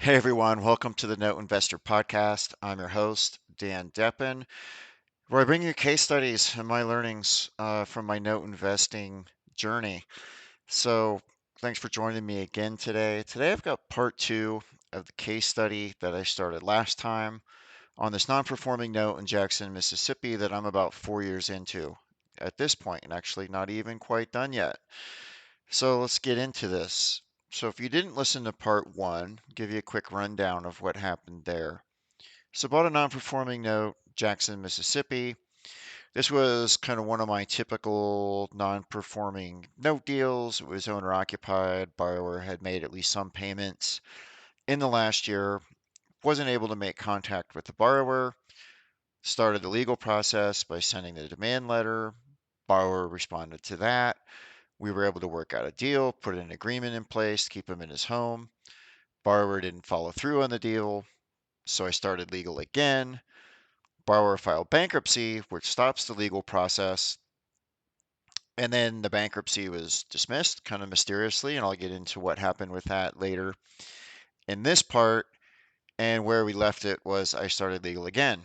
Hey everyone, welcome to the Note Investor Podcast. I'm your host, Dan Deppen, where I bring you case studies and my learnings from my note investing journey. So, thanks for joining me again today. Today, I've got part two of the case study that I started last time on this non performing note in Jackson, Mississippi, that I'm about 4 years into at this point, and actually not even quite done yet. So let's get into this. So if you didn't listen to part one, I'll give you a quick rundown of what happened there. So bought a non-performing note, Jackson, Mississippi. This was kind of one of my typical non-performing note deals. It was owner occupied. Borrower had made at least some payments in the last year. Wasn't able to make contact with the borrower. Started the legal process by sending the demand letter. Borrower responded to that. We were able to work out a deal, put an agreement in place, keep him in his home. Borrower didn't follow through on the deal, so I started legal again. Borrower filed bankruptcy, which stops the legal process. And then the bankruptcy was dismissed kind of mysteriously, and I'll get into what happened with that later in this part. And where we left it was I started legal again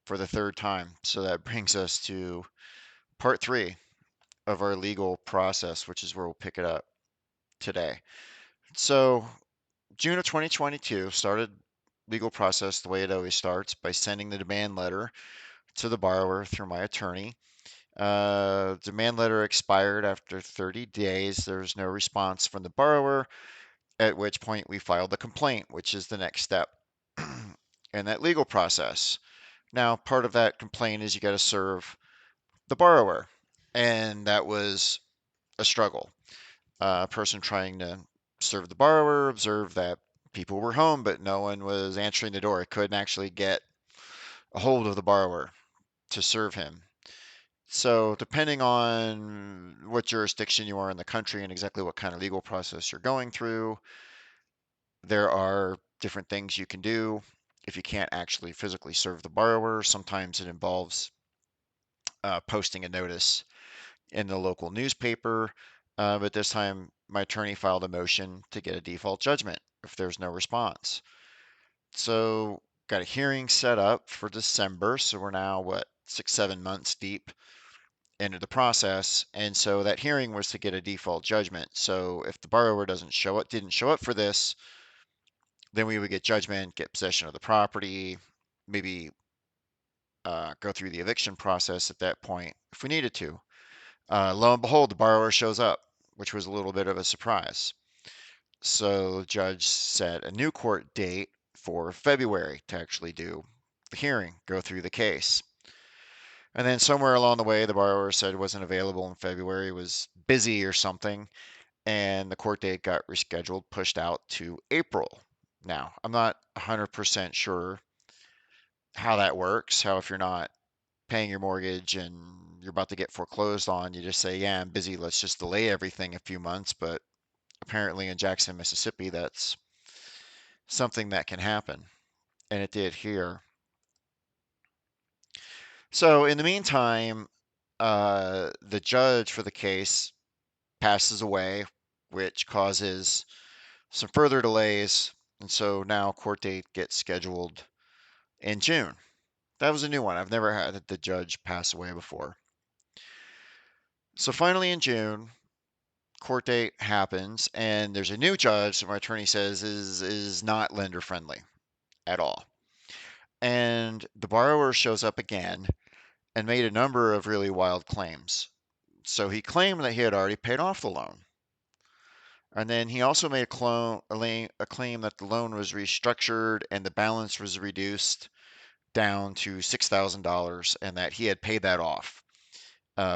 for the third time. So that brings us to part three of our legal process, which is where we'll pick it up today. So June of 2022 started legal process the way it always starts by sending the demand letter to the borrower through my attorney. Demand letter expired after 30 days. There was no response from the borrower, at which point we filed the complaint, which is the next step in that legal process. Now, part of that complaint is you got to serve the borrower, and that was a struggle. A person trying to serve the borrower observed that people were home, but no one was answering the door. I couldn't actually get a hold of the borrower to serve him. So, depending on what jurisdiction you are in the country and exactly what kind of legal process you're going through, there are different things you can do. If you can't actually physically serve the borrower, sometimes it involves posting a notice in the local newspaper. But this time, my attorney filed a motion to get a default judgment if there's no response. So, got a hearing set up for December. So, we're now, what, 6, 7 months deep into the process. And so that hearing was to get a default judgment. So if the borrower didn't show up for this, then we would get judgment, get possession of the property, maybe go through the eviction process at that point if we needed to. Lo and behold, the borrower shows up, which was a little bit of a surprise. So the judge set a new court date for February to actually do the hearing, go through the case. And then somewhere along the way, the borrower said wasn't available in February, was busy or something, and the court date got rescheduled, pushed out to April. Now, I'm not 100% sure how that works, how if you're not paying your mortgage and you're about to get foreclosed on, you just say, yeah, I'm busy, let's just delay everything a few months. But apparently in Jackson, Mississippi, that's something that can happen, and it did here. So in the meantime, the judge for the case passes away, which causes some further delays. And so now court date gets scheduled in June. That was a new one. I've never had the judge pass away before. So finally in June, court date happens, and there's a new judge that my attorney says is not lender friendly at all. And the borrower shows up again and made a number of really wild claims. So he claimed that he had already paid off the loan. And then he also made a claim that the loan was restructured and the balance was reduced down to $6,000 and that he had paid that off,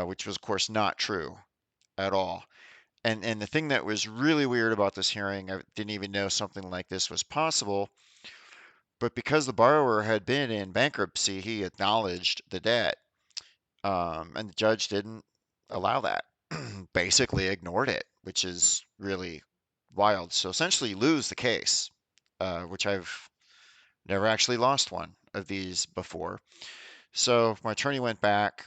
which was, of course, not true at all. And the thing that was really weird about this hearing, I didn't even know something like this was possible, but because the borrower had been in bankruptcy, he acknowledged the debt, and the judge didn't allow that, basically ignored it, which is really wild. So essentially, you lose the case, which I've never actually lost one of these before. So my attorney went back,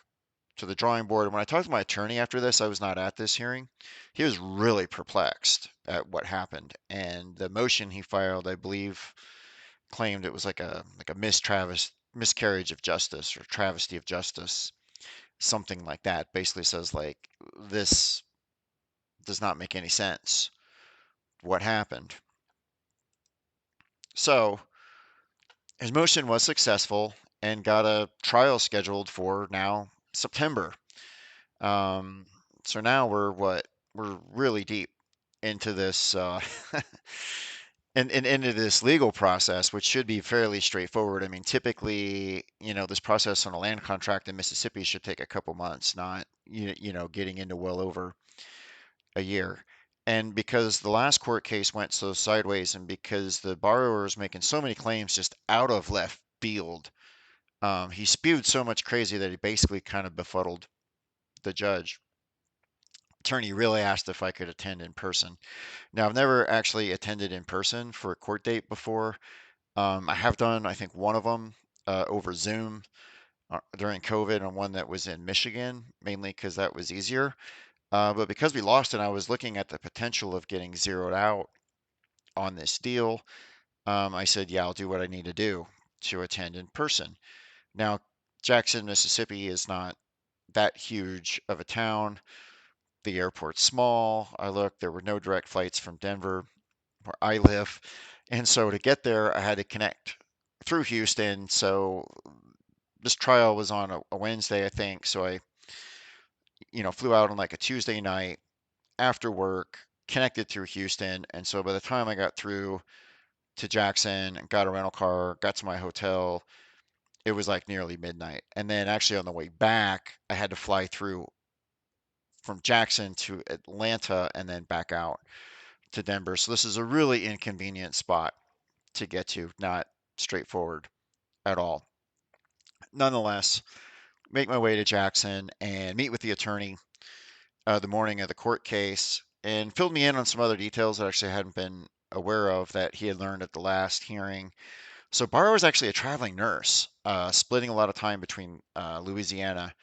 to the drawing board. And when I talked to my attorney after this, I was not at this hearing. He was really perplexed at what happened. And the motion he filed, I believe, claimed it was like a miscarriage of justice or travesty of justice, something like that. Basically says like this does not make any sense. What happened? So his motion was successful and got a trial scheduled for now September. Um, so now we're what? We're really deep into this and into this legal process, which should be fairly straightforward. I mean, typically, this process on a land contract in Mississippi should take a couple months, not getting into well over a year. And because the last court case went so sideways, and because the borrower is making so many claims just out of left field, he spewed so much crazy that he basically kind of befuddled the judge. Attorney really asked if I could attend in person. Now, I've never actually attended in person for a court date before. I have done, I think, one of them over Zoom during COVID, and one that was in Michigan, mainly because that was easier. But because we lost it, I was looking at the potential of getting zeroed out on this deal. I said, yeah, I'll do what I need to do to attend in person. Now, Jackson, Mississippi is not that huge of a town. The airport's small. I looked, there were no direct flights from Denver, where I live. And so to get there, I had to connect through Houston. So this trial was on a Wednesday, I think. So I, flew out on like a Tuesday night after work, connected through Houston. And so by the time I got through to Jackson and got a rental car, got to my hotel, it was like nearly midnight. And then actually on the way back, I had to fly through from Jackson to Atlanta and then back out to Denver. So this is a really inconvenient spot to get to, not straightforward at all. Nonetheless, make my way to Jackson and meet with the attorney the morning of the court case and filled me in on some other details that actually I hadn't been aware of that he had learned at the last hearing. So Barr was actually a traveling nurse, splitting a lot of time between Louisiana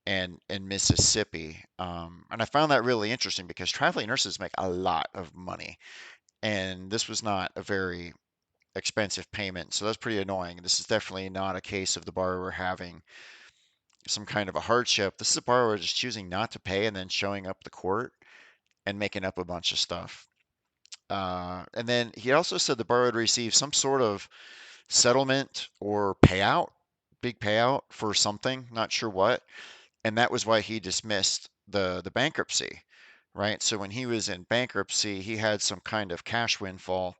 and Mississippi. And I found that really interesting because traveling nurses make a lot of money, and this was not a very expensive payment, so that's pretty annoying. This is definitely not a case of the borrower having some kind of a hardship. This is a borrower just choosing not to pay and then showing up the court and making up a bunch of stuff. And then he also said the borrower would receive some sort of settlement or payout, big payout for something, not sure what. And that was why he dismissed the bankruptcy, right? So when he was in bankruptcy, he had some kind of cash windfall,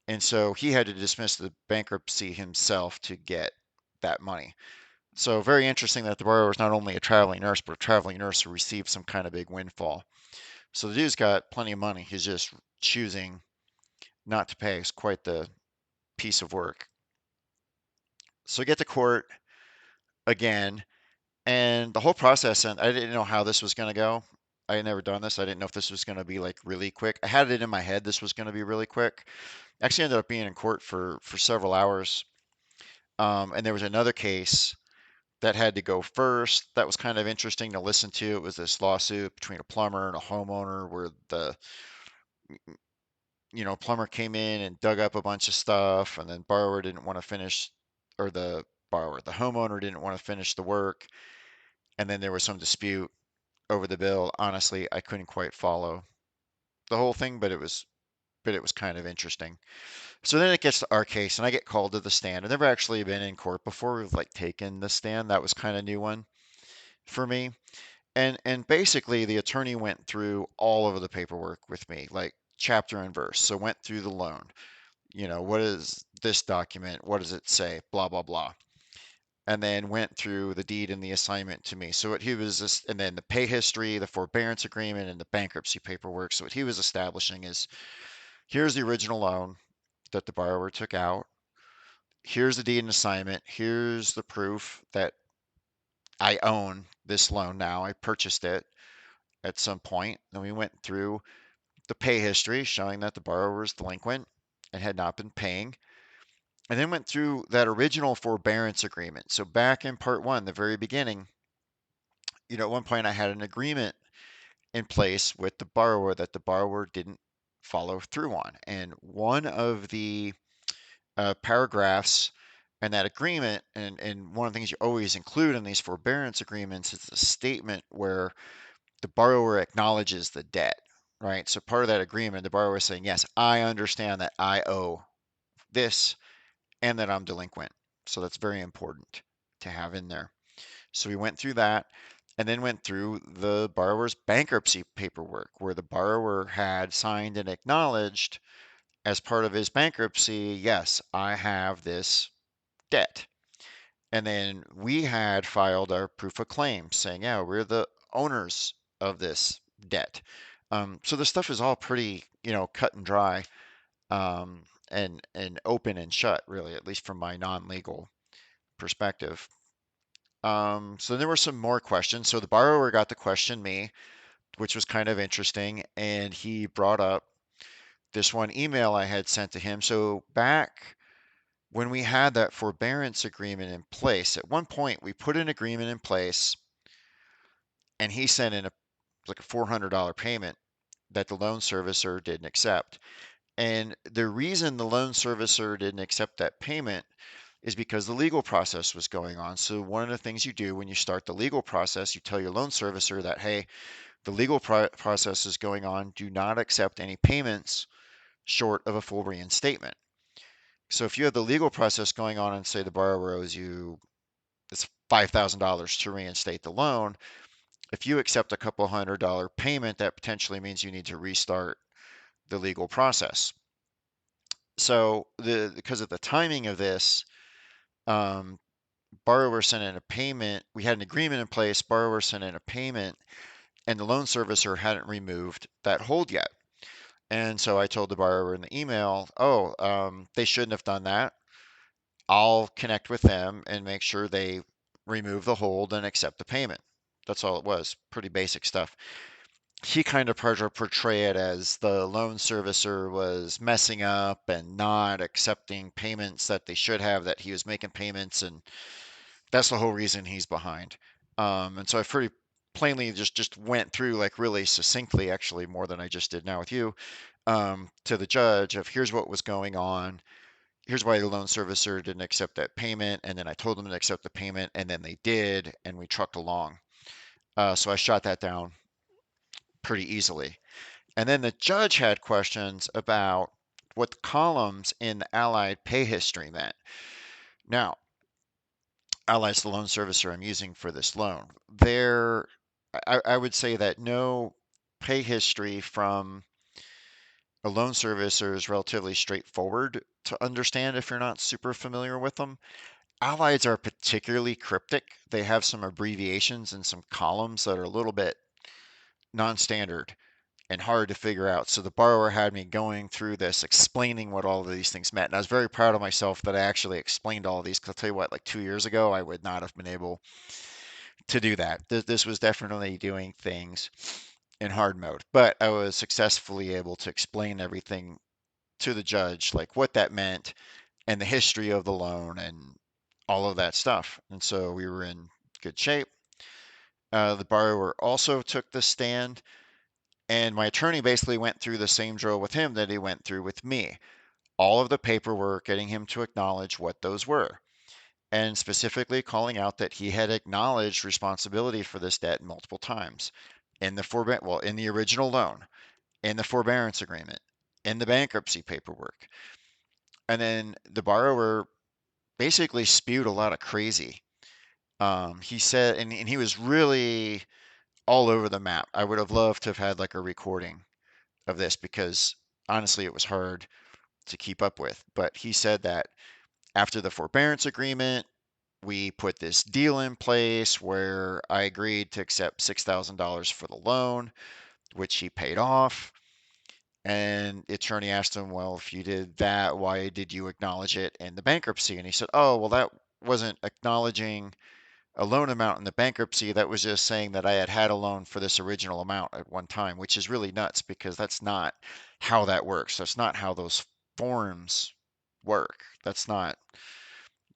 and so he had to dismiss the bankruptcy himself to get that money. So very interesting that the borrower is not only a traveling nurse, but a traveling nurse who received some kind of big windfall. So the dude's got plenty of money. He's just choosing not to pay. It's quite the piece of work. So I get to court again, and the whole process, and I didn't know how this was going to go. I had never done this. I didn't know if this was going to be like really quick. I had it in my head this was going to be really quick. Actually ended up being in court for several hours. And there was another case that had to go first. That was kind of interesting to listen to. It was this lawsuit between a plumber and a homeowner where the plumber came in and dug up a bunch of stuff, and then borrower didn't want to finish, or the homeowner didn't want to finish the work, and then there was some dispute over the bill. Honestly, I couldn't quite follow the whole thing, but it was kind of interesting. So then it gets to our case, and I get called to the stand. I've never actually been in court before. We've like taken the stand. That was kind of new one for me. And basically the attorney went through all of the paperwork with me, like chapter and verse. So went through the loan. What is this document? What does it say? Blah blah blah. And then went through the deed and the assignment to me. So what he was, and then the pay history, the forbearance agreement, and the bankruptcy paperwork. So what he was establishing is here's the original loan that the borrower took out. Here's the deed and assignment. Here's the proof that I own this loan now. I purchased it at some point. Then we went through the pay history showing that the borrower was delinquent and had not been paying. And then went through that original forbearance agreement. So back in part one, the very beginning, at one point I had an agreement in place with the borrower that the borrower didn't follow through on. And one of the paragraphs in that agreement, and one of the things you always include in these forbearance agreements is a statement where the borrower acknowledges the debt, right? So part of that agreement, the borrower is saying, yes, I understand that I owe this and that I'm delinquent. So that's very important to have in there. So we went through that and then went through the borrower's bankruptcy paperwork where the borrower had signed and acknowledged as part of his bankruptcy, yes, I have this debt. And then we had filed our proof of claim saying, yeah, we're the owners of this debt. So the stuff is all pretty, cut and dry, and open and shut, really, at least from my non-legal perspective. So there were some more questions. So the borrower got to question me, which was kind of interesting, and he brought up this one email I had sent to him. So back when we had that forbearance agreement in place, at one point we put an agreement in place, and he sent in like a $400 payment that the loan servicer didn't accept. And the reason the loan servicer didn't accept that payment is because the legal process was going on. So one of the things you do when you start the legal process, you tell your loan servicer that, hey, the legal process is going on. Do not accept any payments short of a full reinstatement. So if you have the legal process going on and say the borrower owes you it's $5,000 to reinstate the loan, if you accept a couple $100 payment, that potentially means you need to restart the legal process. So because of the timing of this, um, borrower sent in a payment. We had an agreement in place. Borrower sent in a payment, and the loan servicer hadn't removed that hold yet. And so I told the borrower in the email, oh, they shouldn't have done that. I'll connect with them and make sure they remove the hold and accept the payment. That's all it was. Pretty basic stuff. He kind of tried to portray it as the loan servicer was messing up and not accepting payments that they should have, that he was making payments, and that's the whole reason he's behind. And so I pretty plainly just went through, like, really succinctly, actually more than I just did now with you, to the judge of here's what was going on. Here's why the loan servicer didn't accept that payment. And then I told them to accept the payment, and then they did, and we trucked along. So I shot that down pretty easily. And then the judge had questions about what the columns in the Allied pay history meant. Now, Allied's the loan servicer I'm using for this loan. I would say that no pay history from a loan servicer is relatively straightforward to understand if you're not super familiar with them. Allieds are particularly cryptic. They have some abbreviations and some columns that are a little bit non-standard and hard to figure out. So the borrower had me going through this, explaining what all of these things meant. And I was very proud of myself that I actually explained all of these. 'Cause I'll tell you what, like 2 years ago, I would not have been able to do that. This was definitely doing things in hard mode, but I was successfully able to explain everything to the judge, like what that meant and the history of the loan and all of that stuff. And so we were in good shape. The borrower also took the stand, and my attorney basically went through the same drill with him that he went through with me. All of the paperwork, getting him to acknowledge what those were, and specifically calling out that he had acknowledged responsibility for this debt multiple times in the in the original loan, in the forbearance agreement, in the bankruptcy paperwork. And then the borrower basically spewed a lot of crazy. He said, and he was really all over the map. I would have loved to have had like a recording of this because honestly, it was hard to keep up with. But he said that after the forbearance agreement, we put this deal in place where I agreed to accept $6,000 for the loan, which he paid off. And the attorney asked him, well, if you did that, why did you acknowledge it in the bankruptcy? And he said, oh, well, that wasn't acknowledging a loan amount in the bankruptcy. That was just saying that I had had a loan for this original amount at one time, which is really nuts because that's not how that works. That's not how those forms work. That's not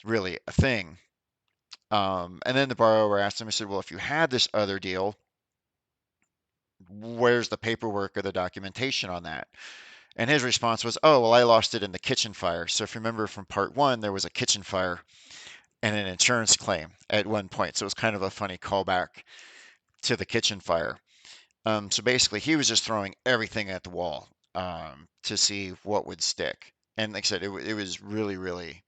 really a thing. And then the borrower asked him, he said, well, if you had this other deal, where's the paperwork or the documentation on that? And his response was, oh, well, I lost it in the kitchen fire. So if you remember from part one, there was a kitchen fire and an insurance claim at one point. So it was kind of a funny callback to the kitchen fire. So basically, he was just throwing everything at the wall to see what would stick. And like I said, it was really, really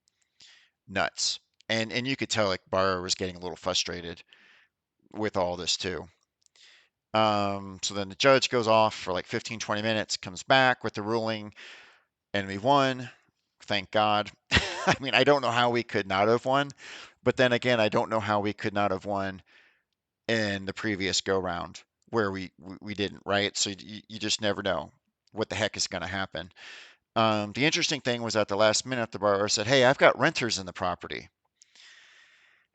nuts. And you could tell like borrower was getting a little frustrated with all this too. So then the judge goes off for like 15, 20 minutes, comes back with the ruling, and we won. Thank God. I mean, I don't know how we could not have won, but then again, I don't know how we could not have won in the previous go round where we didn't, right? So you just never know what the heck is going to happen. The interesting thing was at the last minute, the borrower said, "Hey, I've got renters in the property."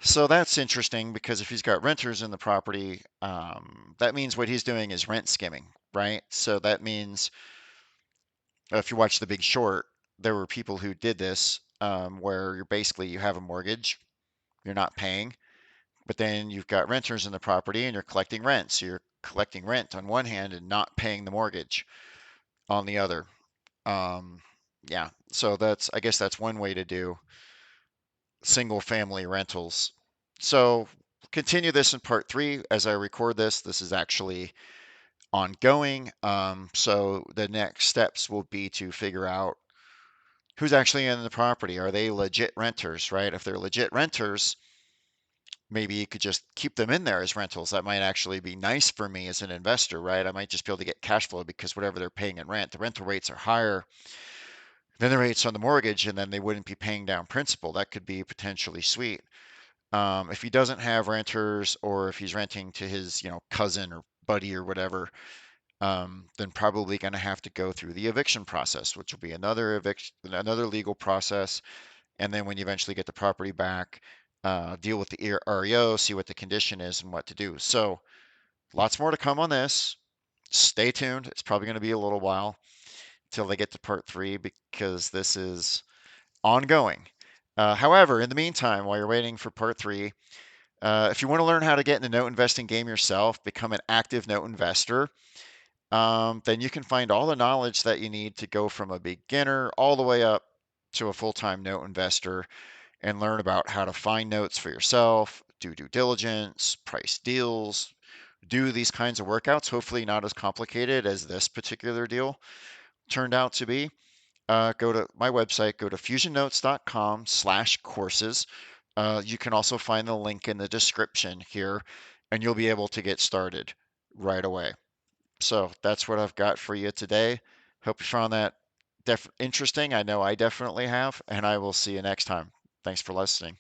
So that's interesting because if he's got renters in the property, that means what he's doing is rent skimming, right? So that means if you watch The Big Short, there were people who did this, where you're basically you have a mortgage, you're not paying, but then you've got renters in the property and you're collecting rent. So you're collecting rent on one hand and not paying the mortgage on the other. Um, yeah, so that's I guess that's one way to do single family rentals. So continue this in part three. As I record this, this is actually ongoing. So the next steps will be to figure out who's actually in the property. Are they legit renters, right? If they're legit renters, maybe you could just keep them in there as rentals. That might actually be nice for me as an investor, right? I might just be able to get cash flow because whatever they're paying in rent, the rental rates are higher than the rates on the mortgage, and then they wouldn't be paying down principal. That could be potentially sweet. If he doesn't have renters, or if he's renting to his, cousin or buddy or whatever, then probably going to have to go through the eviction process, which will be another eviction, another legal process. And then when you eventually get the property back, deal with the REO, see what the condition is and what to do. So lots more to come on this. Stay tuned. It's probably going to be a little while till they get to part three because this is ongoing. However, in the meantime, while you're waiting for part three, if you want to learn how to get in the note investing game yourself, become an active note investor, then you can find all the knowledge that you need to go from a beginner all the way up to a full-time note investor and learn about how to find notes for yourself, do due diligence, price deals, do these kinds of workouts. Hopefully, not as complicated as this particular deal turned out to be. Go to my website, go to fusionnotes.com/courses. You can also find the link in the description here, and you'll be able to get started right away. So that's what I've got for you today. Hope you found that interesting. I know I definitely have, and I will see you next time. Thanks for listening.